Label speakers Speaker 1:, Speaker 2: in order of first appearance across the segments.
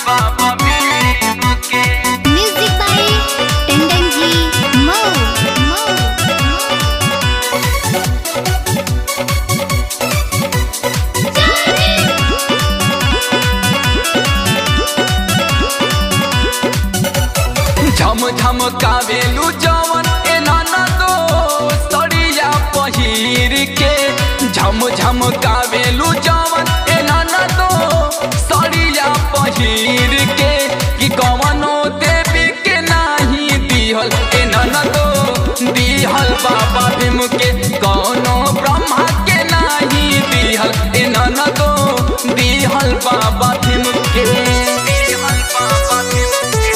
Speaker 1: बाबा भीम के।
Speaker 2: Music by Tandon ji Mau
Speaker 1: झम झम कावेलू जवन ए ननदो सड़िया पहिर के। झम झम कावेलू जवन ए ननदो सड़िया पहिर के। कि कवनो देवी के नाही दिहल ए ननदो दिहल बाबा भीम के। कौनो ब्रह्मा के नाही दिहल ए ननदो दिहल बाबा भीम के। दिहल बाबा भीम के।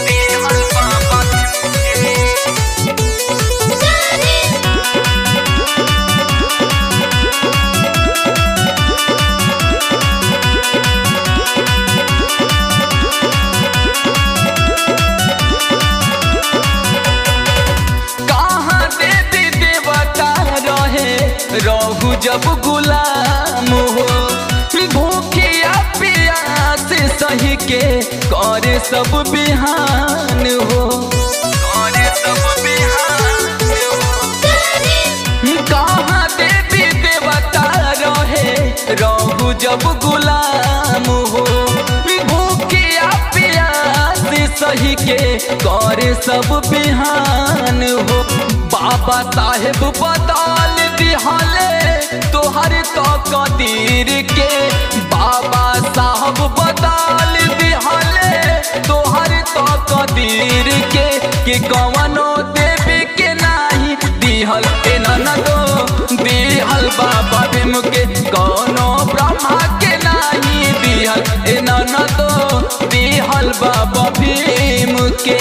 Speaker 1: दिहल बाबा भीम के। कहाँ देवी देवता रहे रहू जब गुलाम हो। भूखिया प्यास सही के करे सब बिहान हो। करे सब बिहान हो। कहाँ देवी देवता रहे रहू जब गुलाम हो। भूखिया प्यास सही के करे सब बिहान हो। बाबा साहेब बदल दिहले तोहर तो कदीर के। बाबा साहब बदल दिहले तोहर तो कदीर के। कि कवनो देवी के नाही दिहल ए ननदो दिहल बाबा भीम के। कौनो ब्रह्मा के नाही दिहल ए ननदो दिहल बाबा भीम के।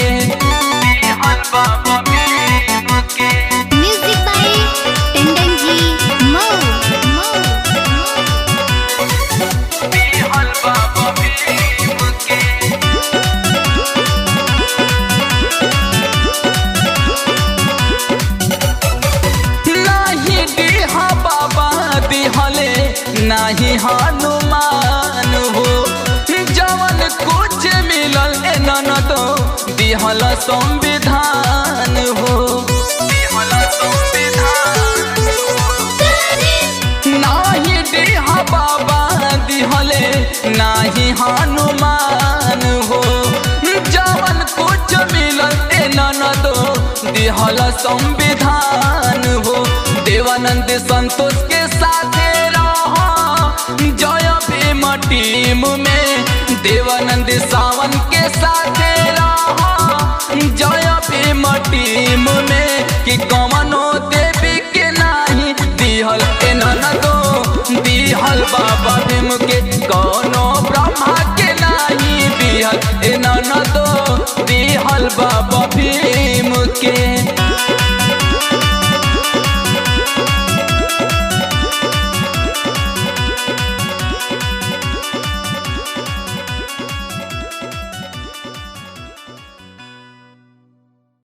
Speaker 1: दिहल बाबा भीम के।
Speaker 2: म्यूजिक बाय टंडन जी मऊ
Speaker 1: दिहल बाबा भीम के। नाही दिहा बाबा दिहले नाही हनुमान हो। जवन कुछ मिलल ए ननदो दिहल संविधान हो। दिहल संविधान हो। नाही दिहा बाबा दिहले नाही हनुमान हो। जवन कुछ मिलल ए ननदो दिहल संविधान हो। देवानंद संतोष के साथे रहा जय भीम टीम में। देवानंद सावन के साथे रहा जय भीम टीम में। कि कौन